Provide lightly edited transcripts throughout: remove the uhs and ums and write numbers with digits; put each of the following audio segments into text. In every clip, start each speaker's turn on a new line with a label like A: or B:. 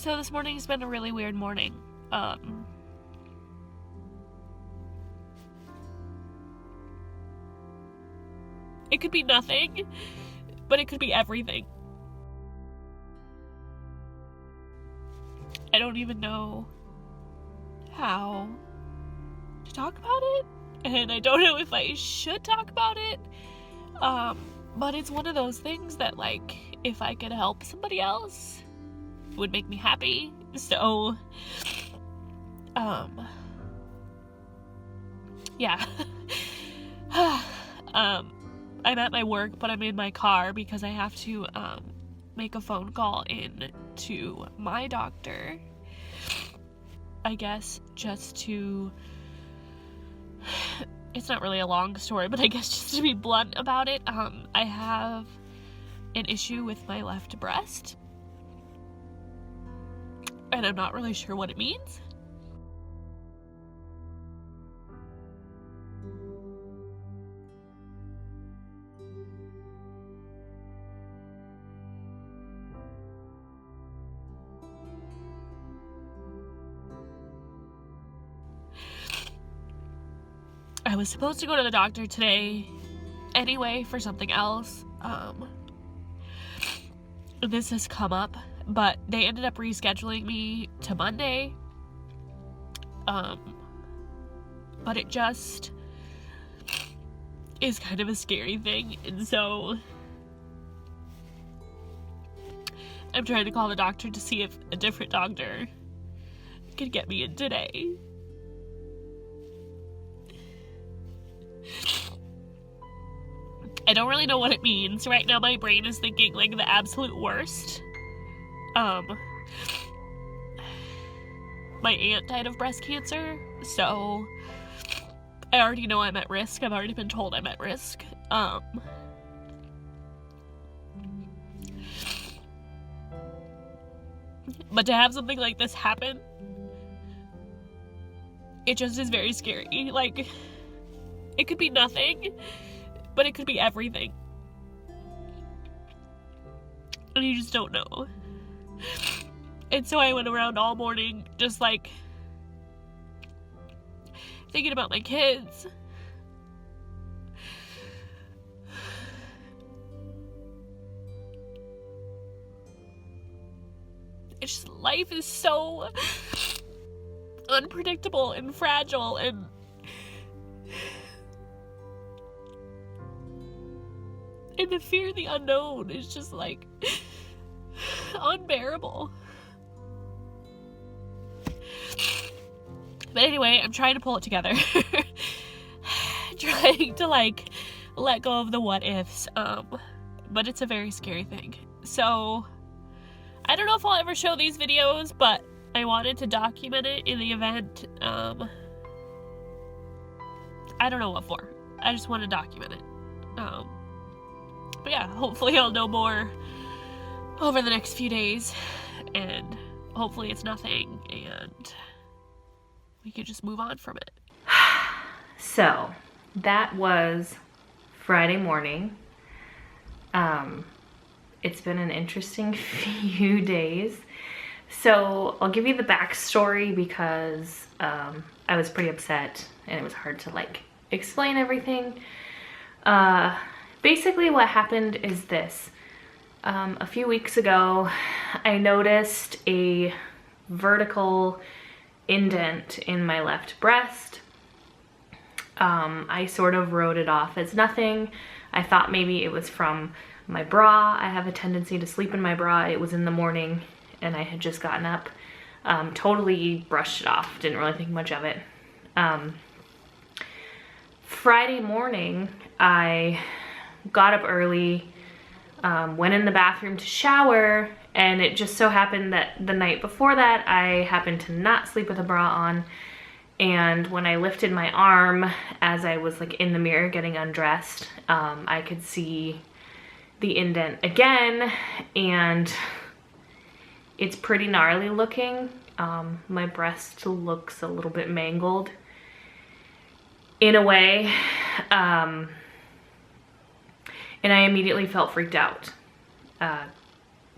A: So this morning's been a really weird morning. It could be nothing, but it could be everything. I don't even know how to talk about it, and I don't know if I should talk about it. But it's one of those things that, like, if I could help somebody else, it would make me happy. So, yeah. I'm at my work, but I'm in my car because I have to, make a phone call in to my doctor. I guess just to, it's not really a long story, but I guess just to be blunt about it, I have an issue with my left breast, and I'm not really sure what it means. I was supposed to go to the doctor today anyway for something else. This has come up, but they ended up rescheduling me to Monday. But it just is kind of a scary thing, and so I'm trying to call the doctor to see if a different doctor can get me in today. I don't really know what it means. Right now my brain is thinking like the absolute worst. My aunt died of breast cancer, so I already know I'm at risk. I've already been told I'm at risk. But to have something like this happen, it just is very scary. Like, it could be nothing, but it could be everything. And you just don't know. And so I went around all morning just like thinking about my kids. It's just, life is so unpredictable and fragile, and the fear of the unknown is just like unbearable. But anyway, I'm trying to pull it together. Trying to like let go of the what ifs. But it's a very scary thing. So I don't know if I'll ever show these videos, but I wanted to document it in the event. I don't know what for. I just want to document it. But yeah, hopefully I'll know more over the next few days, and hopefully it's nothing, and we can just move on from it.
B: So that was Friday morning. It's been an interesting few days. So I'll give you the backstory because I was pretty upset and it was hard to like explain everything. Basically what happened is this. A few weeks ago, I noticed a vertical indent in my left breast. I sort of wrote it off as nothing. I thought maybe it was from my bra. I have a tendency to sleep in my bra. It was in the morning and I had just gotten up. Totally brushed it off. Didn't really think much of it. Friday morning, I got up early, went in the bathroom to shower, and it just so happened that the night before that I happened to not sleep with a bra on, and when I lifted my arm as I was like in the mirror getting undressed, I could see the indent again, and it's pretty gnarly looking. My breast looks a little bit mangled in a way. And I immediately felt freaked out,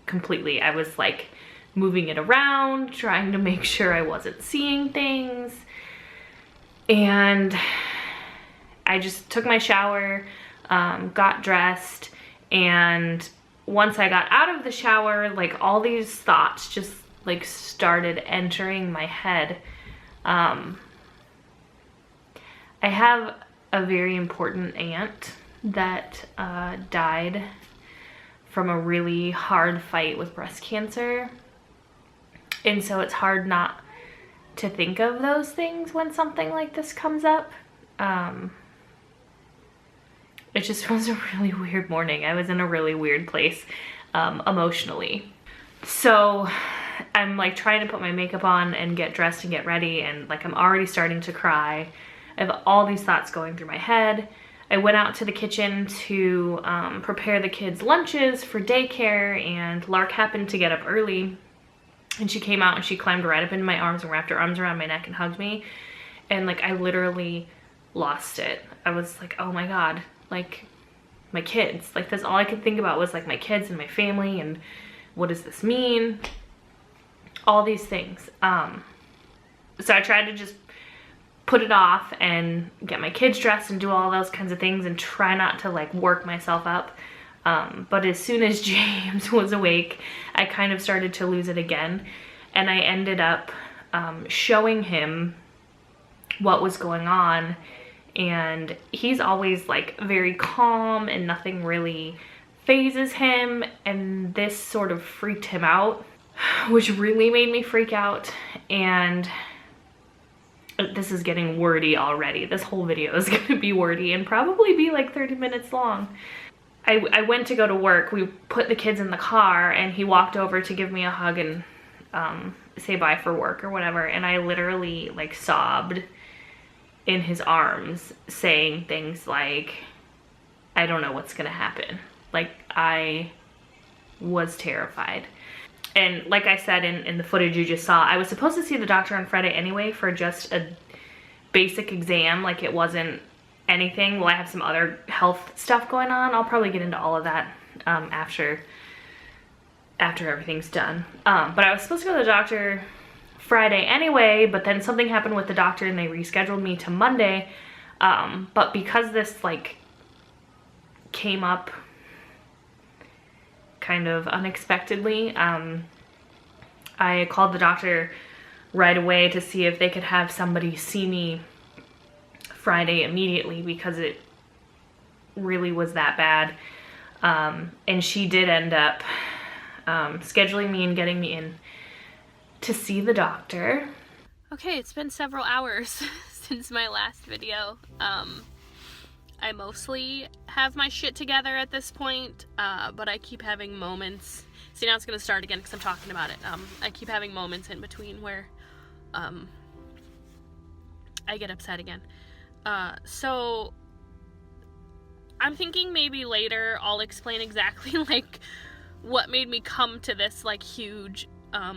B: completely. I was like moving it around, trying to make sure I wasn't seeing things. And I just took my shower, got dressed, and once I got out of the shower, like all these thoughts just like started entering my head. I have a very important aunt that died from a really hard fight with breast cancer. And so it's hard not to think of those things when something like this comes up. It just was a really weird morning. I was in a really weird place emotionally. So I'm like trying to put my makeup on and get dressed and get ready, and like I'm already starting to cry. I have all these thoughts going through my head. I went out to the kitchen to prepare the kids' lunches for daycare, and Lark happened to get up early, and she came out and she climbed right up into my arms and wrapped her arms around my neck and hugged me. And like I literally lost it. I was like, oh my God, like my kids. Like that's all I could think about was like my kids and my family and what does this mean? All these things. So I tried to just put it off and get my kids dressed and do all those kinds of things and try not to like work myself up. But as soon as James was awake, I kind of started to lose it again. And I ended up showing him what was going on. And he's always like very calm and nothing really phases him. And this sort of freaked him out, which really made me freak out. And this is getting wordy already. This whole video is gonna be wordy and probably be like 30 minutes long. I went to go to work. We put the kids in the car and he walked over to give me a hug and say bye for work or whatever. And I literally like sobbed in his arms saying things like, I don't know what's gonna happen. Like I was terrified. And like I said in the footage you just saw, I was supposed to see the doctor on Friday anyway for just a basic exam. Like it wasn't anything. Well, I have some other health stuff going on. I'll probably get into all of that after everything's done. But I was supposed to go to the doctor Friday anyway, but then something happened with the doctor and they rescheduled me to Monday. But because this like came up kind of unexpectedly, I called the doctor right away to see if they could have somebody see me Friday immediately because it really was that bad. And she did end up scheduling me and getting me in to see the doctor. Okay, it's been several hours since my last video. I mostly have my shit together at this point, but I keep having moments. See, now it's gonna start again because I'm talking about it. I keep having moments in between where I get upset again. So I'm thinking maybe later I'll explain exactly like what made me come to this like huge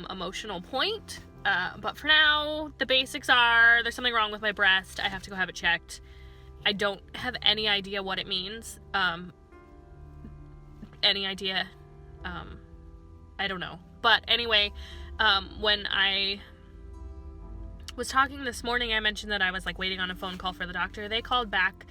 B: emotional point. But for now, the basics are there's something wrong with my breast. I have to go have it checked. I don't have any idea what it means. Any idea? I don't know. But anyway, when I was talking this morning, I mentioned that I was like waiting on a phone call for the doctor. They called back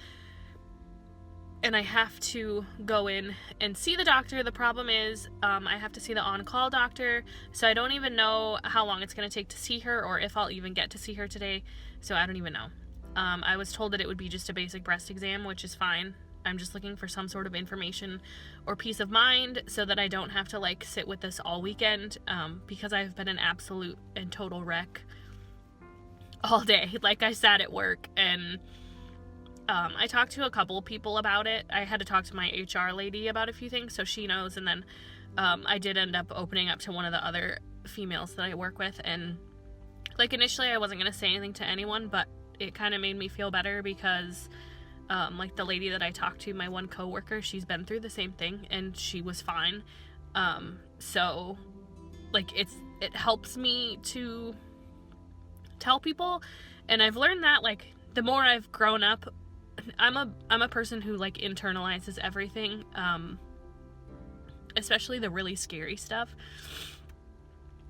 B: and I have to go in and see the doctor. The problem is I have to see the on-call doctor, so I don't even know how long it's going to take to see her or if I'll even get to see her today, so I don't even know. I was told that it would be just a basic breast exam, which is fine. I'm just looking for some sort of information or peace of mind so that I don't have to like sit with this all weekend, because I've been an absolute and total wreck all day. Like I sat at work and I talked to a couple people about it. I had to talk to my HR lady about a few things so she knows, and then I did end up opening up to one of the other females that I work with, and like initially I wasn't going to say anything to anyone, but it kind of made me feel better because like the lady that I talked to, my one coworker, she's been through the same thing and she was fine. So like it helps me to tell people, and I've learned that like the more I've grown up, I'm a person who like internalizes everything, especially the really scary stuff.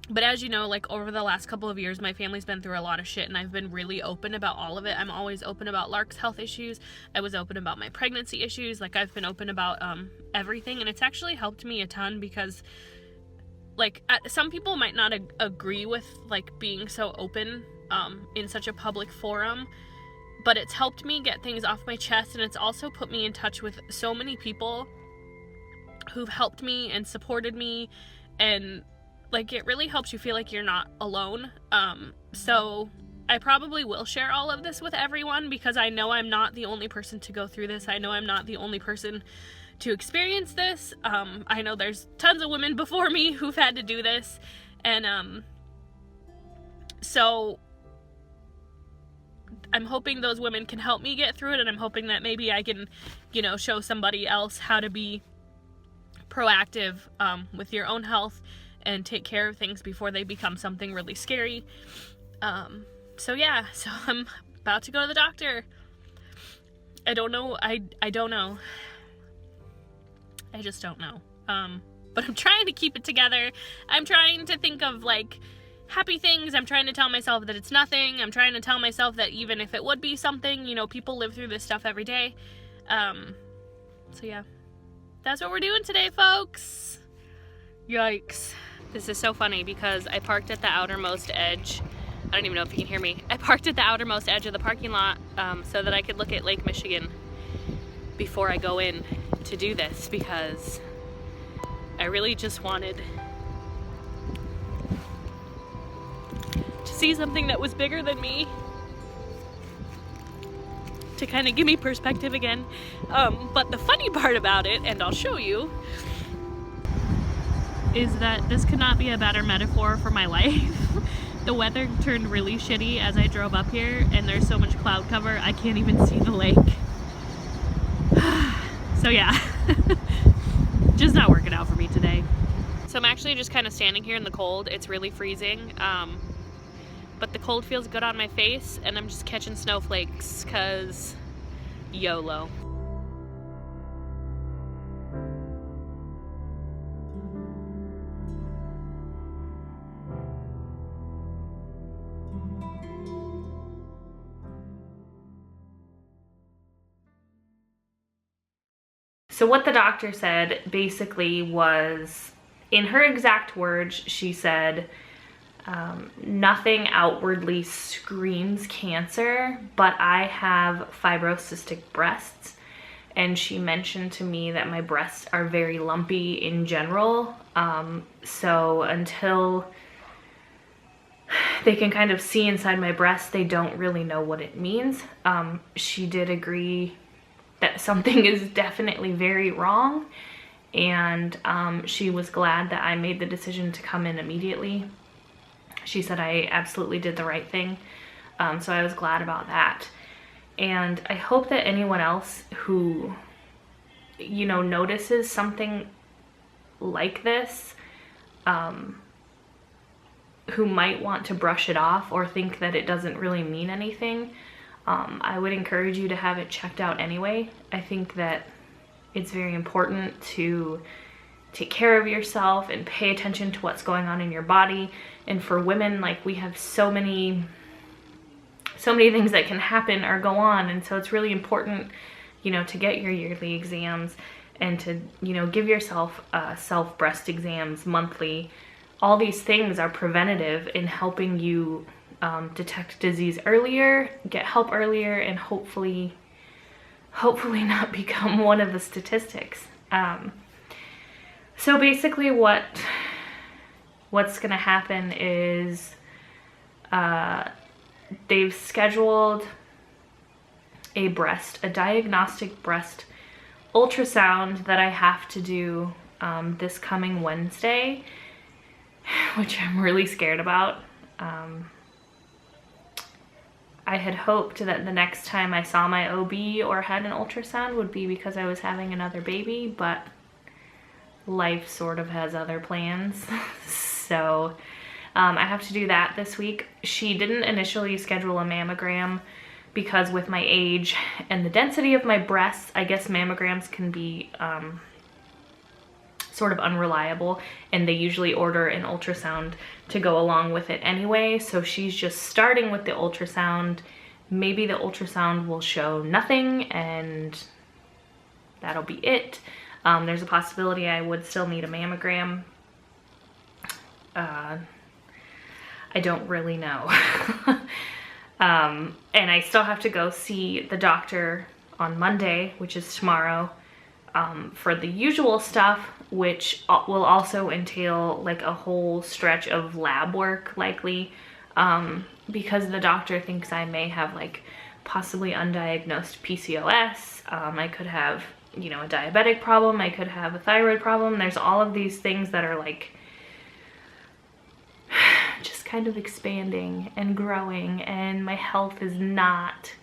A: But as you know, like over the last couple of years, my family's been through a lot of shit, and I've been really open about all of it. I'm always open about Lark's health issues. I was open about my pregnancy issues. Like, I've been open about everything, and it's actually helped me a ton because, like, some people might not agree with like being so open in such a public forum, but it's helped me get things off my chest, and it's also put me in touch with so many people who've helped me and supported me, and like, it really helps you feel like you're not alone. So I probably will share all of this with everyone because I know I'm not the only person to go through this. I know I'm not the only person to experience this. I know there's tons of women before me who've had to do this. And so I'm hoping those women can help me get through it, and I'm hoping that maybe I can, you know, show somebody else how to be proactive with your own health and take care of things before they become something really scary. So yeah, so I'm about to go to the doctor. I don't know. I don't know. I just don't know. But I'm trying to keep it together. I'm trying to think of like happy things. I'm trying to tell myself that it's nothing. I'm trying to tell myself that even if it would be something, you know, people live through this stuff every day. So yeah, that's what we're doing today, folks. Yikes. This is so funny because I parked at the outermost edge. I don't even know if you can hear me. I parked at the outermost edge of the parking lot so that I could look at Lake Michigan before I go in to do this, because I really just wanted to see something that was bigger than me, to kind of give me perspective again. But the funny part about it, and I'll show you, is that this could not be a better metaphor for my life. The weather turned really shitty as I drove up here, and there's so much cloud cover I can't even see the lake. So yeah, just not working out for me today. So I'm actually just kind of standing here in the cold. It's really freezing, but the cold feels good on my face, and I'm just catching snowflakes because YOLO. So what the doctor said basically was, in her exact words, she said, nothing outwardly screams cancer, but I have fibrocystic breasts. And she mentioned to me that my breasts are very lumpy in general. So until they can kind of see inside my breast, they don't really know what it means. She did agree that something is definitely very wrong, and she was glad that I made the decision to come in immediately. She said I absolutely did the right thing, so I was glad about that. And I hope that anyone else who, you know, notices something like this, who might want to brush it off or think that it doesn't really mean anything, I would encourage you to have it checked out anyway. I think that it's very important to take care of yourself and pay attention to what's going on in your body. And for women, like, we have so many things that can happen or go on, and so it's really important, you know, to get your yearly exams and to, you know, give yourself self breast exams monthly. All these things are preventative in helping you detect disease earlier, get help earlier, and hopefully not become one of the statistics. So basically what's gonna happen is they've scheduled a diagnostic breast ultrasound that I have to do this coming Wednesday, which I'm really scared about. I had hoped that the next time I saw my OB or had an ultrasound would be because I was having another baby, but life sort of has other plans. So I have to do that this week. She didn't initially schedule a mammogram because with my age and the density of my breasts, I guess mammograms can be
B: sort of unreliable, and they usually order an ultrasound to go along with it anyway. So she's just starting with the ultrasound. Maybe the ultrasound will show nothing and that'll be it. There's a possibility I would still need a mammogram. I don't really know. And I still have to go see the doctor on Monday, which is tomorrow, for the usual stuff, which will also entail like a whole stretch of lab work likely, because the doctor thinks I may have like possibly undiagnosed PCOS. I could have, you know, a diabetic problem. I could have a thyroid problem. There's all of these things that are like just kind of expanding and growing, and my health is not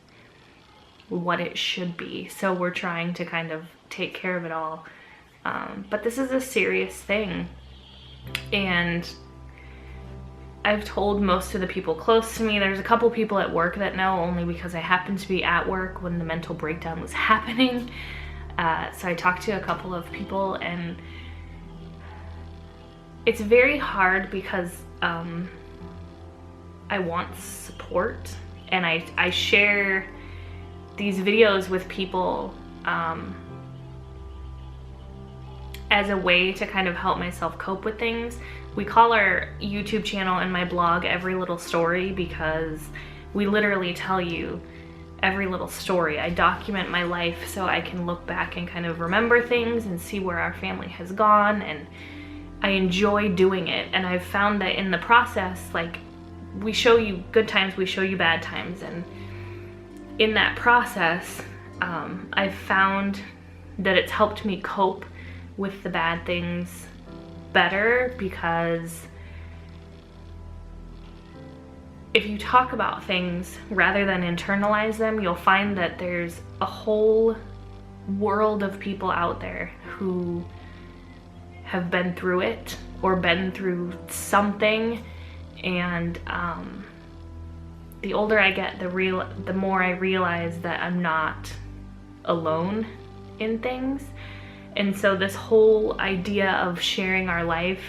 B: what it should be. So we're trying to kind of take care of it all. But this is a serious thing. And I've told most of the people close to me. There's a couple people at work that know, only because I happened to be at work when the mental breakdown was happening. So I talked to a couple of people, and it's very hard because I want support, and I share these videos with people as a way to kind of help myself cope with things. We call our YouTube channel and my blog Every Little Story, because we literally tell you every little story. I document my life so I can look back and kind of remember things and see where our family has gone, and I enjoy doing it. And I've found that in the process, like, we show you good times, we show you bad times, and in that process, I've found that it's helped me cope with the bad things better, because if you talk about things rather than internalize them, you'll find that there's a whole world of people out there who have been through it or been through something. And the older I get, the more I realize that I'm not alone in things. And so this whole idea of sharing our life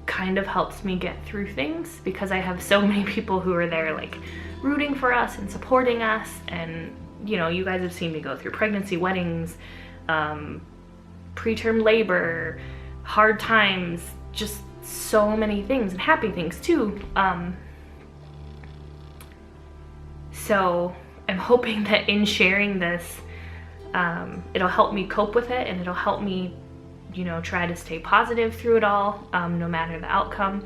B: kind of helps me get through things, because I have so many people who are there like rooting for us and supporting us. And you know, you guys have seen me go through pregnancy, weddings, preterm labor, hard times, just so many things, and happy things too. So I'm hoping that in sharing this, it'll help me cope with it, and it'll help me, you know, try to stay positive through it all, no matter the outcome.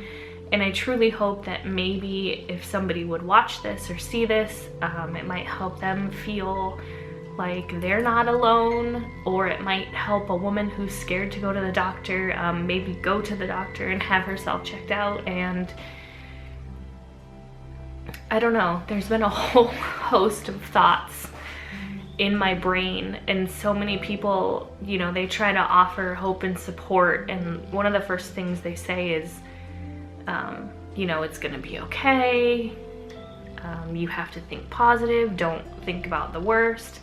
B: And I truly hope that maybe if somebody would watch this or see this, it might help them feel like they're not alone, or it might help a woman who's scared to go to the doctor, maybe go to the doctor and have herself checked out. And I don't know, there's been a whole host of thoughts in my brain, and so many people, you know, they try to offer hope and support, and one of the first things they say is, you know, it's gonna be okay, you have to think positive, don't think about the worst.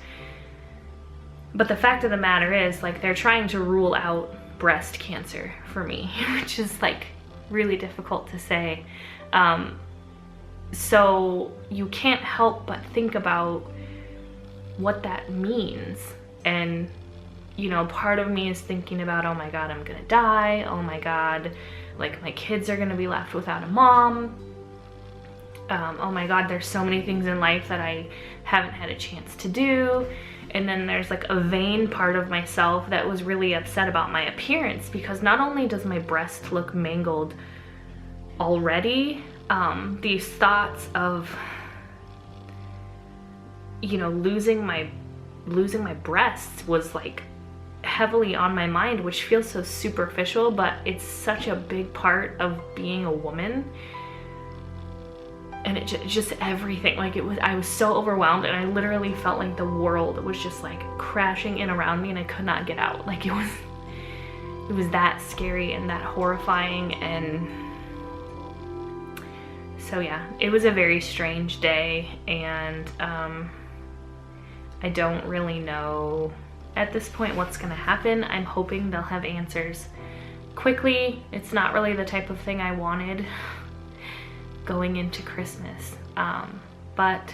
B: But the fact of the matter is, like, they're trying to rule out breast cancer for me, which is like really difficult to say. So you can't help but think about what that means. And, you know, part of me is thinking about, oh my God, I'm gonna die. Oh my God, like my kids are gonna be left without a mom. Oh my God, there's so many things in life that I haven't had a chance to do. And then there's like a vain part of myself that was really upset about my appearance, because not only does my breast look mangled already, these thoughts of, you know, losing my breasts was like heavily on my mind, which feels so superficial, but it's such a big part of being a woman. And it just everything, like I was so overwhelmed, and I literally felt like the world was just like crashing in around me, and I could not get out. Like it was that scary and that horrifying. And so yeah, it was a very strange day, and I don't really know at this point what's gonna happen. I'm hoping they'll have answers quickly. It's not really the type of thing I wanted going into Christmas. But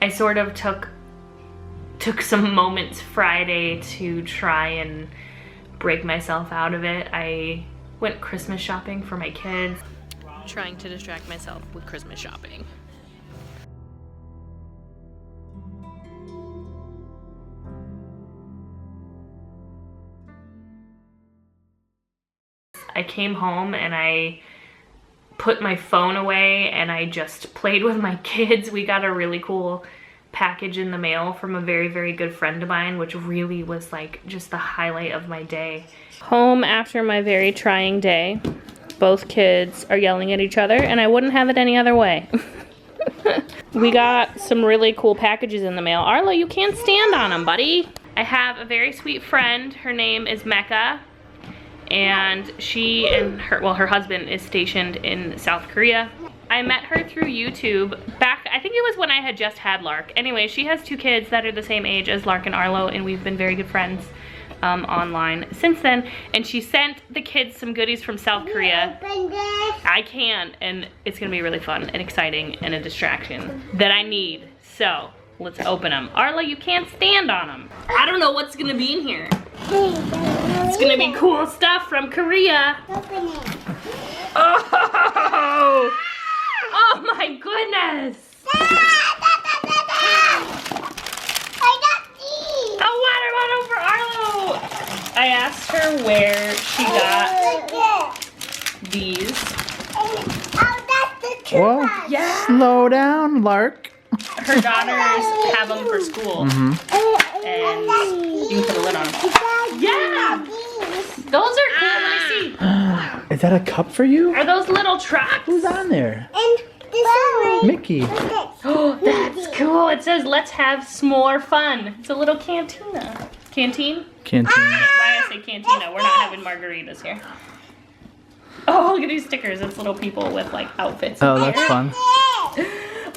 B: I sort of took some moments Friday to try and break myself out of it. I went Christmas shopping for my kids. Trying to distract myself with Christmas shopping. I came home and I put my phone away and I just played with my kids. We got a really cool package in the mail from a very, very good friend of mine, which really was like just the highlight of my day. Home after my very trying day. Both kids are yelling at each other and I wouldn't have it any other way. We got some really cool packages in the mail. Arlo, you can't stand on them, buddy. I have a very sweet friend. Her name is Mecca. And she and her husband is stationed in South Korea. I met her through YouTube back, I think it was when I had just had Lark. Anyway, she has 2 kids that are the same age as Lark and Arlo, and we've been very good friends online since then. And she sent the kids some goodies from South Korea. I can, and it's gonna be really fun and exciting and a distraction that I need. So let's open them. Arlo, you can't stand on them. I don't know what's gonna be in here. It's gonna be cool stuff from Korea.
C: Open it.
B: Oh! Oh my goodness!
C: I got these.
B: A water bottle for Arlo! I asked her where she got these.
C: Oh, that's the
D: Whoa.
B: Yeah.
D: Slow down, Lark.
B: Her daughters have them for school. And you can put a lid on them. Yeah! Those are cool. Let me see.
D: Is that a cup for you?
B: Are those little trucks?
D: Who's on there?
C: And this one.
D: Mickey.
B: Oh, that's cool. It says, let's have s'more fun. It's a little cantina. Canteen?
D: Canteen.
B: Why I say cantina? We're not having margaritas here. Oh, look at these stickers. It's little people with like outfits.
D: Oh, that's fun.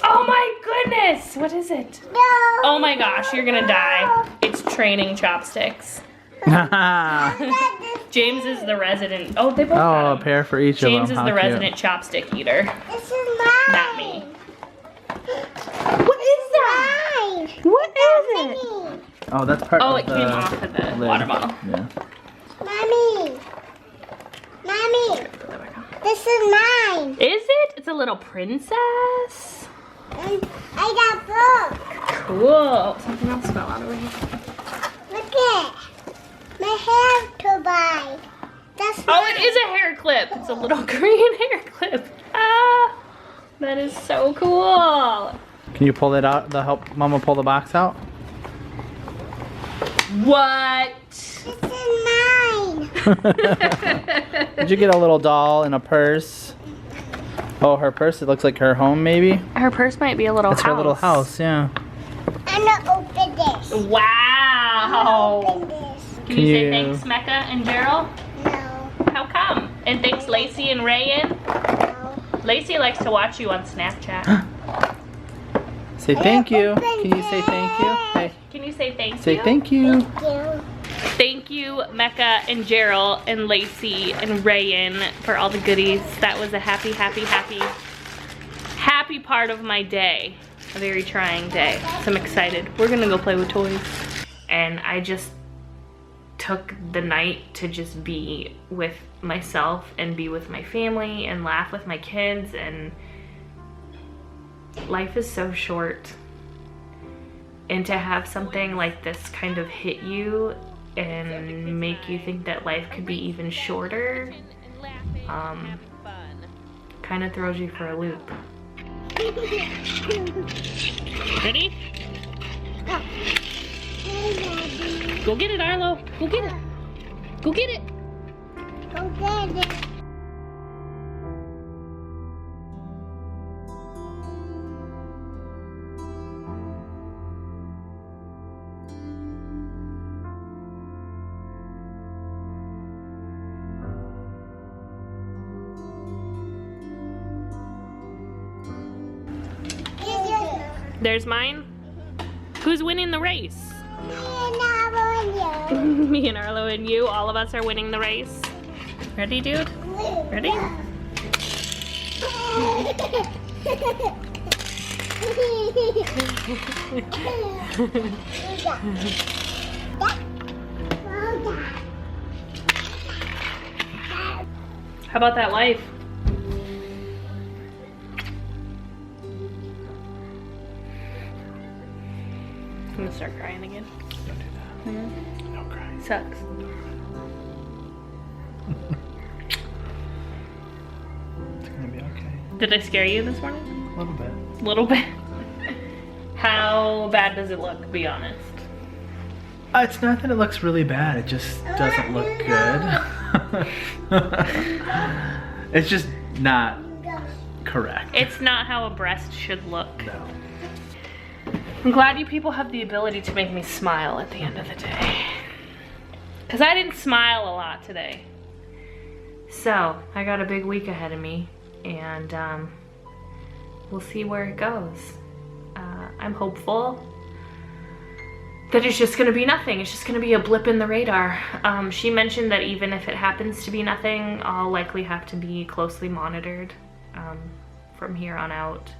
B: Oh my goodness. What is it?
C: No.
B: Oh my gosh, you're gonna die. It's training chopsticks. James is the resident. Oh, they both got
D: Oh, a
B: 'em.
D: pair for each
B: James
D: of
B: is
D: them.
B: the
D: How cute.
B: resident chopstick eater.
C: This is mine.
B: Not me.
C: What is that? Mine.
B: What is it?
C: Mommy.
D: Oh, that's part
B: Oh,
D: of
B: it
D: the
B: came off of the
D: lid.
B: water bottle.
D: Yeah.
C: Mommy. Mommy. This is mine.
B: Is it? It's a little princess.
C: And I got book.
B: Cool. Something else fell out over here.
C: Look it. My hair to buy. That's
B: Oh,
C: mine.
B: it is a hair clip. It's a little green hair clip. Ah, that is so cool.
D: Can you pull it out? Help Mama pull the box out?
B: What?
C: This is mine.
D: Did you get a little doll in a purse? Oh, her purse. It looks like her home, maybe.
B: Her purse might be a little
D: It's her little house. Yeah.
C: I'm gonna open this.
B: Wow.
C: Open this.
B: Can you say
D: Can you-
B: thanks, Mecca and Gerald?
C: No.
B: How come? And thanks, Lacey and Rayan.
C: No.
B: Lacey likes to watch you on Snapchat.
D: Say thank you. Can you say thank you? Hey,
B: Can you say thank
D: say
B: you?
D: thank you.
C: Thank you.
B: Thank you, Mecca and Gerald and Lacey and Rayan for all the goodies. That was a happy, happy, happy, happy part of my day. A very trying day. So I'm excited. We're gonna go play with toys. And I just took the night to just be with myself and be with my family and laugh with my kids. And life is so short. And to have something like this kind of hit you and make you think that life could be even shorter, kind of throws you for a loop. Ready? Go get it, Arlo. Go get it. Go get it.
C: Go get it.
B: There's mine. Who's winning the race?
C: Yeah.
B: Me and Arlo and you, all of us are winning the race. Ready, dude? Ready? How about that life? I'm gonna start crying again.
D: Don't do that. No crying.
B: Sucks.
D: It's gonna be okay.
B: Did I scare you this morning?
D: A little bit.
B: A little bit. How bad does it look? Be honest.
D: It's not that it looks really bad. It just doesn't look good. It's just not correct.
B: It's not how a breast should look.
D: No.
B: I'm glad you people have the ability to make me smile at the end of the day. Because I didn't smile a lot today. So, I got a big week ahead of me. And we'll see where it goes. I'm hopeful that it's just gonna be nothing. It's just gonna be a blip in the radar. She mentioned that even if it happens to be nothing, I'll likely have to be closely monitored from here on out,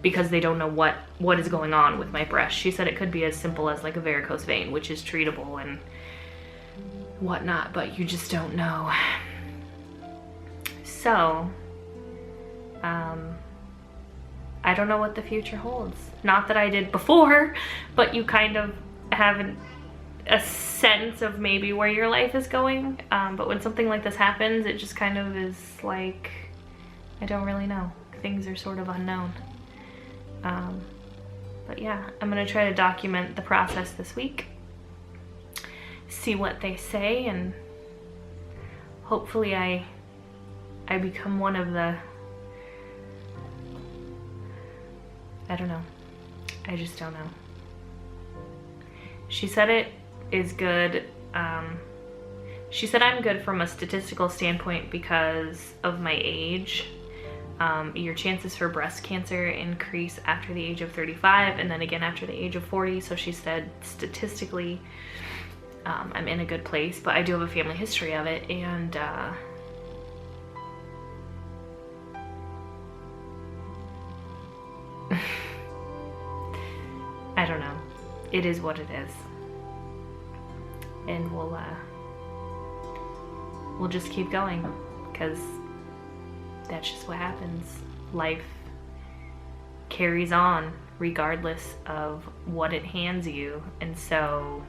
B: because they don't know what is going on with my breast. She said it could be as simple as like a varicose vein, which is treatable and whatnot, but you just don't know. So, I don't know what the future holds. Not that I did before, but you kind of have a sense of maybe where your life is going. But when something like this happens, it just kind of is like, I don't really know. Things are sort of unknown. But yeah, I'm gonna try to document the process this week. See what they say, and hopefully I become one of the, I don't know. I just don't know. She said it is good. She said I'm good from a statistical standpoint because of my age. Your chances for breast cancer increase after the age of 35 and then again after the age of 40. So she said statistically I'm in a good place, but I do have a family history of it, and I don't know. It is what it is. And we'll just keep going, because that's just what happens. Life carries on regardless of what it hands you. And so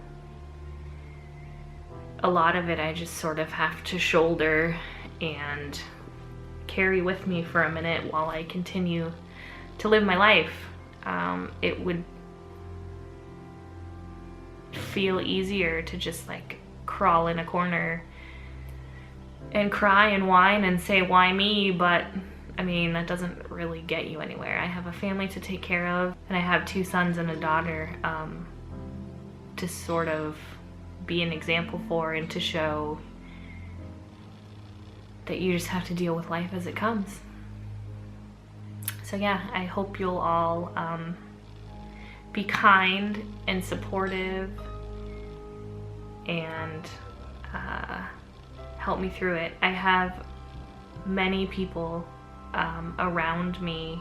B: a lot of it I just sort of have to shoulder and carry with me for a minute while I continue to live my life. It would feel easier to just like crawl in a corner and cry and whine and say, why me? But I mean, that doesn't really get you anywhere. I have a family to take care of, and I have 2 sons and a daughter to sort of be an example for, and to show that you just have to deal with life as it comes. So yeah, I hope you'll all be kind and supportive and help me through it. I have many people around me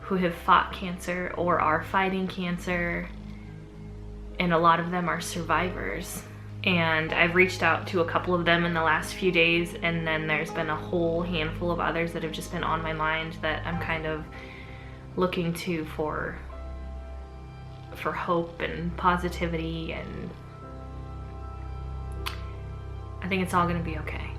B: who have fought cancer or are fighting cancer, and a lot of them are survivors. And I've reached out to a couple of them in the last few days, and then there's been a whole handful of others that have just been on my mind that I'm kind of looking to for hope and positivity, and I think it's all gonna be okay.